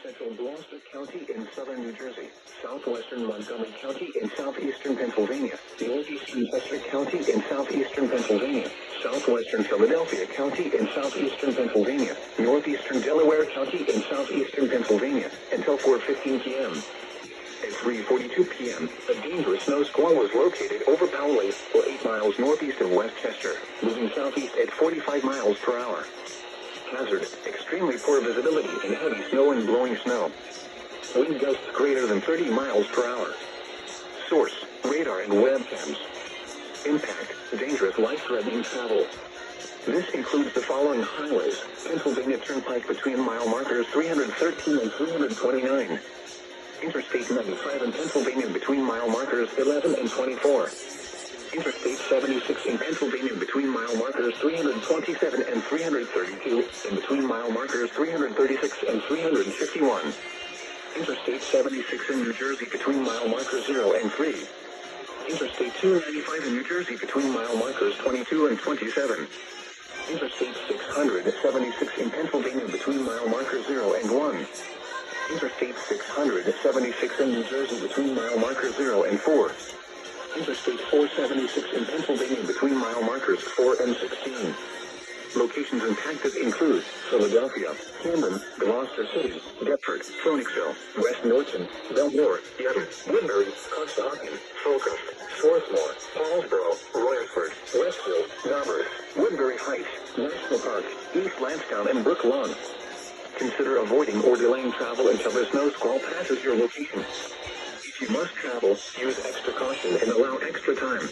central Gloucester County in southern New Jersey, southwestern Montgomery County in southeastern Pennsylvania, northeastern Chester County in southeastern Pennsylvania, southwestern Philadelphia County in southeastern Pennsylvania, northeastern Delaware County in southeastern Pennsylvania, until 4:15 p.m. At 3:42 p.m., a dangerous snow squall was located over Powley, or 8 miles northeast of West Chester, moving southeast at 45 miles per hour. Hazard, extremely poor visibility and heavy snow and blowing snow. Wind gusts greater than 30 miles per hour. Source, radar and webcams. Impact, dangerous life-threatening travel. This includes the following highways: Pennsylvania Turnpike between mile markers 313 and 329. Interstate 95 in Pennsylvania between mile markers 11 and 24. Interstate 76 in Pennsylvania between mile markers 327 and 332, and between mile markers 336 and 351. Interstate 76 in New Jersey between mile markers 0 and 3. Interstate 295 in New Jersey between mile markers 22 and 27. Interstate 676 in Pennsylvania between mile markers 0 and 1. Interstate 676 in New Jersey between mile markers 0 and 4. Interstate 476 in Pennsylvania between mile markers 4 and 16. Locations impacted include Philadelphia, Camden, Gloucester City, Deptford, Phoenixville, West Norton, Belmore, Yadam, Woodbury, Conshohocken, Falcroft, Swarthmore, Paulsboro, Royersford, Westfield, Narberth, Woodbury Heights, National Park, East Lansdowne, and Brook Lawn. Consider avoiding or delaying travel until the snow squall passes your location. If you must travel, use extra caution and allow extra time.